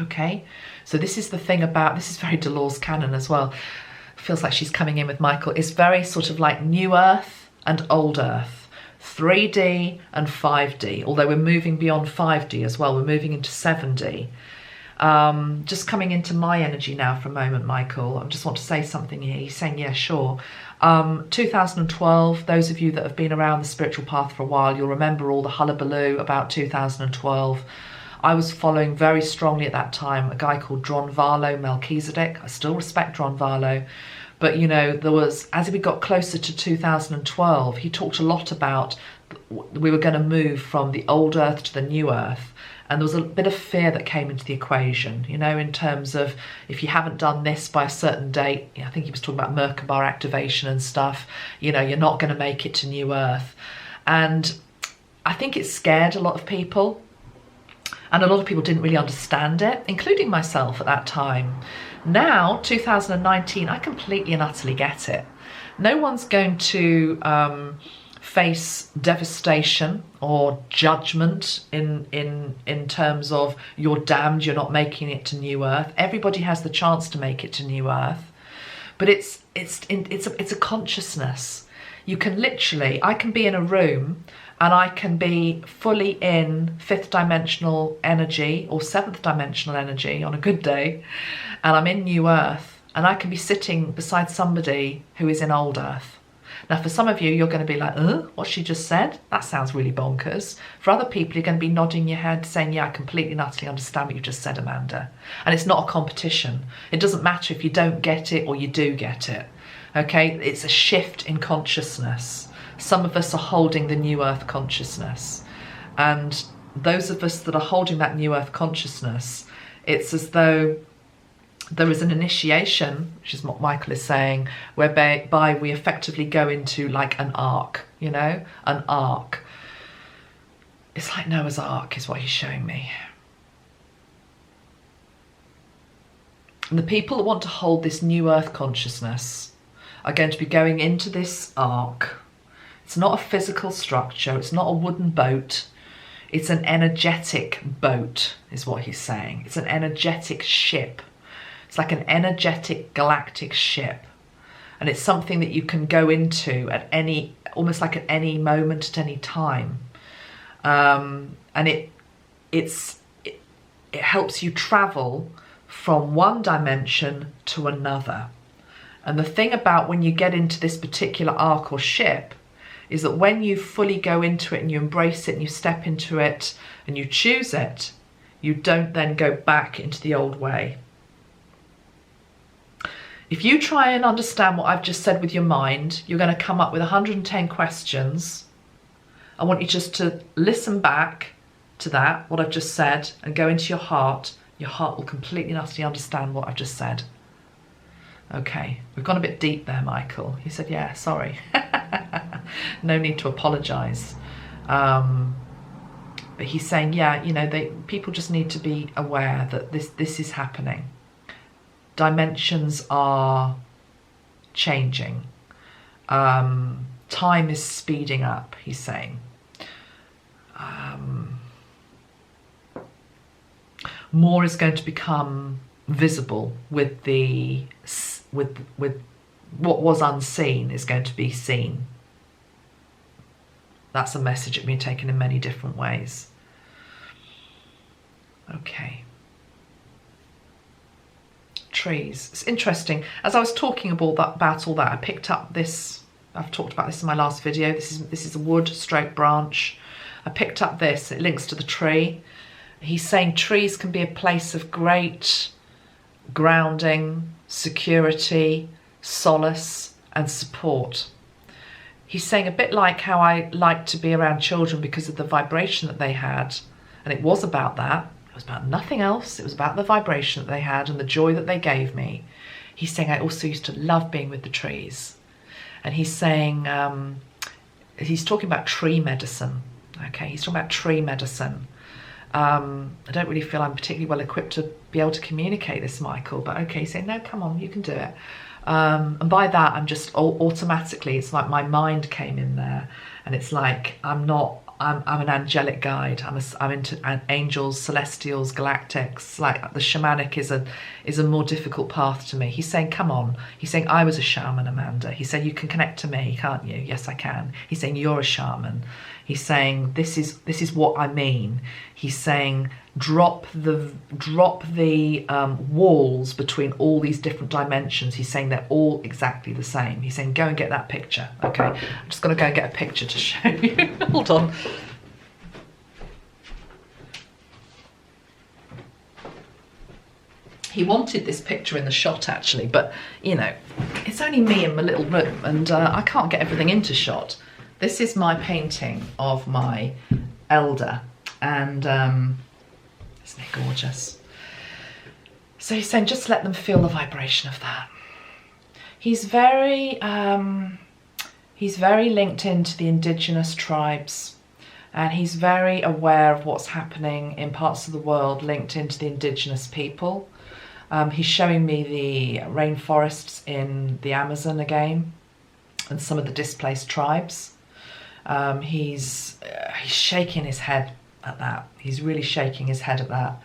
Okay, so this is the thing about, this is very Dolores Cannon as well. Feels like she's coming in with Michael. It's very sort of like new earth and old earth, 3D and 5D, although we're moving beyond 5D as well. We're moving into 7D. Just coming into my energy now for a moment, Michael. I just want to say something here. He's saying, yeah, sure. 2012, those of you that have been around the spiritual path for a while, you'll remember all the hullabaloo about 2012. I was following very strongly at that time a guy called Dronvalo Melchizedek. I still respect Dronvalo, but you know, there was, as we got closer to 2012, he talked a lot about we were going to move from the old earth to the new earth, and there was a bit of fear that came into the equation, you know, in terms of if you haven't done this by a certain date, I think he was talking about Merkaba activation and stuff, you know, you're not going to make it to new earth. And I think it scared a lot of people. And a lot of people didn't really understand it, including myself at that time. Now, 2019, I completely and utterly get it. No one's going to face devastation or judgment in terms of you're damned, you're not making it to new earth. Everybody has the chance to make it to new earth, but it's a consciousness. You can literally, I can be in a room and I can be fully in 5th dimensional energy or 7th dimensional energy on a good day, and I'm in new earth, and I can be sitting beside somebody who is in old earth. Now, for some of you, you're going to be like, what she just said? That sounds really bonkers. For other people, you're going to be nodding your head saying, yeah, I completely and utterly understand what you just said, Amanda. And it's not a competition. It doesn't matter if you don't get it or you do get it. Okay, it's a shift in consciousness. Some of us are holding the new earth consciousness, and those of us that are holding that new earth consciousness, it's as though there is an initiation, which is what Michael is saying, whereby we effectively go into like an ark, you know, an ark. It's like Noah's Ark is what he's showing me. And the people that want to hold this new earth consciousness are going to be going into this ark. It's not a physical structure. It's not a wooden boat. It's an energetic boat, is what he's saying. It's an energetic ship. It's like an energetic galactic ship. And it's something that you can go into at any, almost like at any moment, at any time. And it helps you travel from one dimension to another. And the thing about when you get into this particular ark or ship is that when you fully go into it and you embrace it and you step into it and you choose it, you don't then go back into the old way. If you try and understand what I've just said with your mind, you're going to come up with 110 questions. I want you just to listen back to that, what I've just said, and go into your heart. Your heart will completely and utterly understand what I've just said. Okay, we've gone a bit deep there, Michael. He said, yeah, sorry. No need to apologise. But he's saying, yeah, you know, people just need to be aware that this is happening. Dimensions are changing. Time is speeding up, he's saying. More is going to become visible with what was unseen is going to be seen. That's a message that can be taken in many different ways. Okay. Trees. It's interesting. As I was talking about all that, I picked up this. I've talked about this in my last video. This is a wood stroke branch. I picked up this. It links to the tree. He's saying trees can be a place of great grounding, security, solace, and support. he's saying a bit like how I like to be around children because of the vibration that they had. And it was about that. It was about nothing else. It was about the vibration that they had and the joy that they gave me. He's saying I also used to love being with the trees. And he's saying, he's talking about tree medicine. Okay, he's talking about tree medicine. I don't really feel I'm particularly well equipped to be able to communicate this, Michael, but okay, he's saying, no, come on, you can do it. And by that, I'm just automatically, it's like my mind came in there, and it's like, I'm an angelic guide. I'm into angels, celestials, galactics. Like the shamanic is a more difficult path to me. He's saying, come on. He's saying, I was a shaman, Amanda. He said, you can connect to me, can't you? Yes, I can. He's saying, you're a shaman. He's saying, this is what I mean. He's saying, drop the walls between all these different dimensions. He's saying they're all exactly the same. He's saying, go and get that picture. Okay, I'm just going to go and get a picture to show you. Hold on. He wanted this picture in the shot, actually, but, you know, it's only me in my little room, and I can't get everything into shot. This is my painting of my elder, and isn't it gorgeous? So he's saying, just let them feel the vibration of that. He's very linked into the indigenous tribes, and he's very aware of what's happening in parts of the world linked into the indigenous people. He's showing me the rainforests in the Amazon again, and some of the displaced tribes. He's shaking his head at that. He's really shaking his head at that.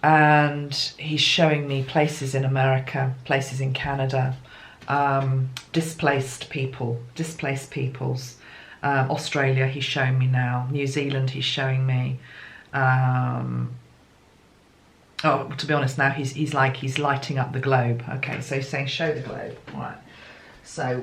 And he's showing me places in America, places in Canada, displaced peoples. Australia he's showing me now. New Zealand he's showing me. Oh, to be honest now, he's lighting up the globe. Okay, so he's saying show the globe. All right. So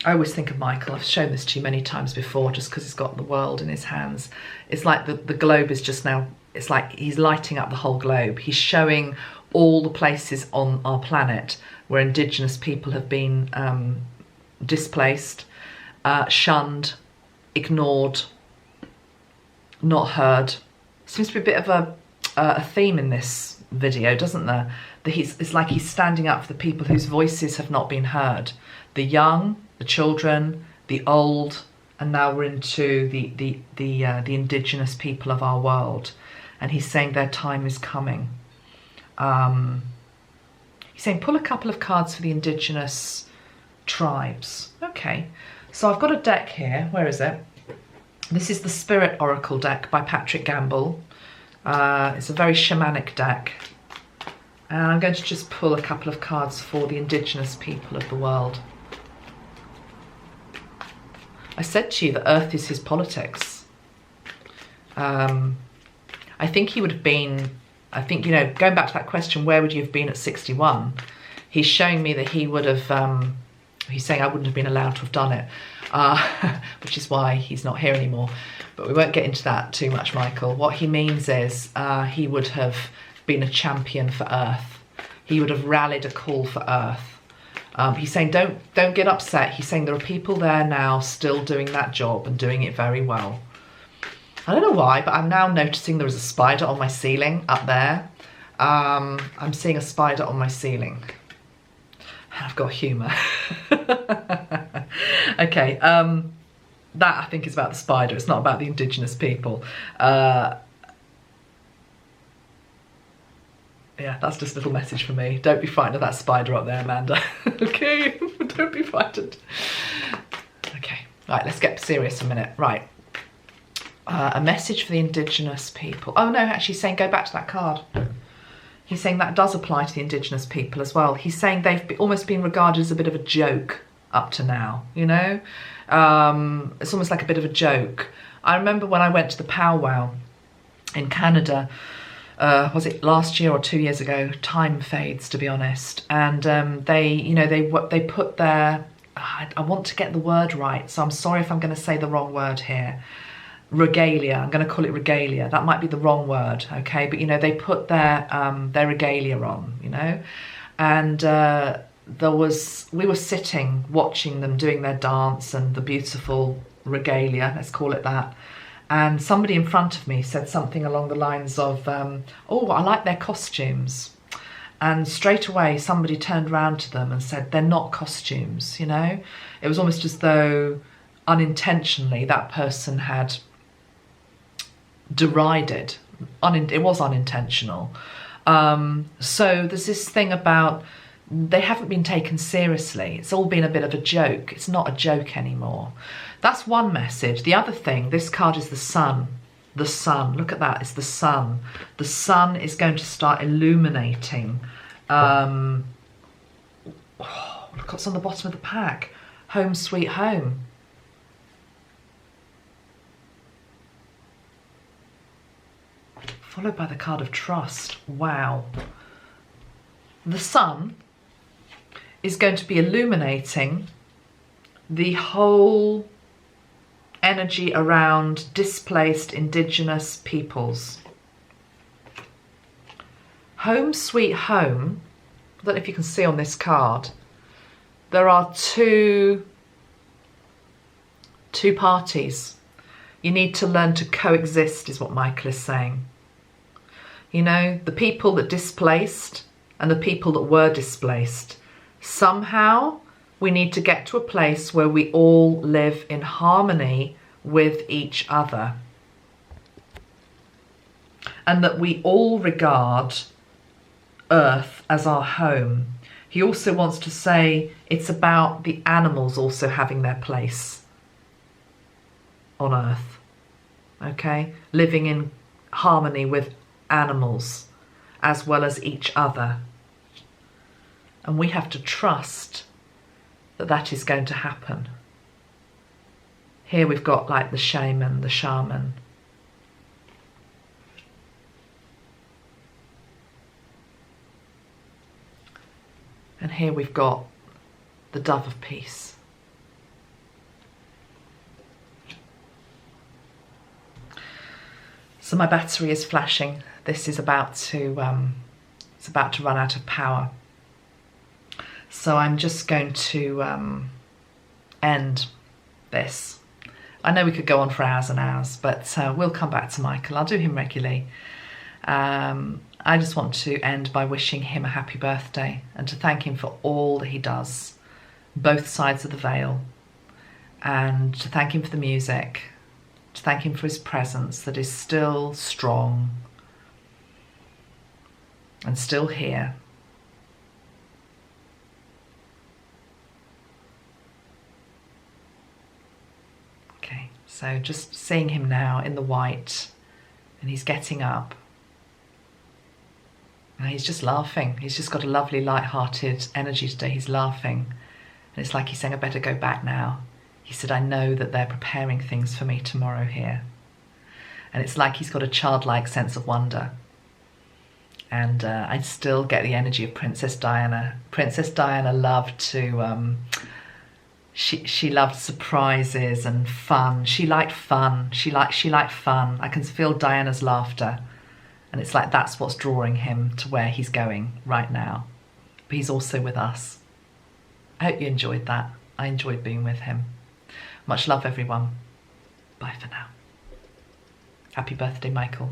I always think of Michael. I've shown this to you many times before, just because he's got the world in his hands. It's like the globe is just now, it's like he's lighting up the whole globe. He's showing all the places on our planet where indigenous people have been displaced, shunned, ignored, not heard. Seems to be a bit of a theme in this video, doesn't there? That it's like he's standing up for the people whose voices have not been heard. The young, the children, the old, and now we're into the indigenous people of our world. And he's saying their time is coming. He's saying pull a couple of cards for the indigenous tribes. Okay, so I've got a deck here. Where is it? This is the Spirit Oracle deck by Patrick Gamble. It's a very shamanic deck. And I'm going to just pull a couple of cards for the indigenous people of the world. I said to you that Earth is his politics. I think he would have been, you know, going back to that question, where would you have been at 61? He's showing me that he would have, he's saying I wouldn't have been allowed to have done it, which is why he's not here anymore. But we won't get into that too much, Michael. What he means is he would have been a champion for Earth. He would have rallied a call for Earth. He's saying don't get upset. He's saying there are people there now still doing that job and doing it very well. I don't know why, but I'm now noticing there is a spider on my ceiling up there. I'm seeing a spider on my ceiling. I've got humour. Okay, that I think is about the spider. It's not about the indigenous people. Yeah, that's just a little message for me. Don't be frightened of that spider up there, Amanda. Okay, don't be frightened. Okay, right, let's get serious a minute. Right, a message for the indigenous people. Oh no, actually he's saying go back to that card. He's saying that does apply to the indigenous people as well. He's saying they've almost been regarded as a bit of a joke up to now, you know? It's almost like a bit of a joke. I remember when I went to the powwow in Canada, was it last year or 2 years ago? Time fades, to be honest. And they put their, I want to get the word right, so I'm sorry if I'm going to say the wrong word here. Regalia, I'm going to call it regalia. That might be the wrong word, okay? But you know, they put their regalia on, you know, and we were sitting watching them doing their dance and the beautiful regalia, let's call it that, and somebody in front of me said something along the lines of, oh, I like their costumes. And straight away somebody turned around to them and said, they're not costumes, you know? It was almost as though unintentionally that person had derided. It was unintentional. So there's this thing about they haven't been taken seriously. It's all been a bit of a joke. It's not a joke anymore. That's one message. The other thing, this card is the sun. The sun, look at that, it's the sun. The sun is going to start illuminating. Look what's on the bottom of the pack. Home sweet home. Followed by the card of trust. Wow. The sun is going to be illuminating the whole energy around displaced Indigenous peoples. Home sweet home, I don't know if you can see on this card, there are two parties. You need to learn to coexist is what Michael is saying. You know, the people that displaced and the people that were displaced. Somehow we need to get to a place where we all live in harmony with each other. And that we all regard Earth as our home. He also wants to say it's about the animals also having their place on Earth. Okay? Living in harmony with animals as well as each other. And we have to trust that that is going to happen. Here we've got like the shaman, the shaman. And here we've got the dove of peace. So my battery is flashing. This is about to run out of power. So I'm just going to end this. I know we could go on for hours and hours, but we'll come back to Michael. I'll do him regularly. I just want to end by wishing him a happy birthday and to thank him for all that he does, both sides of the veil, and to thank him for the music, to thank him for his presence that is still strong and still here. Okay, so just seeing him now in the white, and he's getting up. And he's just laughing. He's just got a lovely, light-hearted energy today. He's laughing. And it's like he's saying, I better go back now. He said, I know that they're preparing things for me tomorrow here. And it's like he's got a childlike sense of wonder. And I still get the energy of Princess Diana. Princess Diana loved to... She loved surprises and fun. She liked fun. She liked fun. I can feel Diana's laughter. And it's like that's what's drawing him to where he's going right now. But he's also with us. I hope you enjoyed that. I enjoyed being with him. Much love, everyone. Bye for now. Happy birthday, Michael.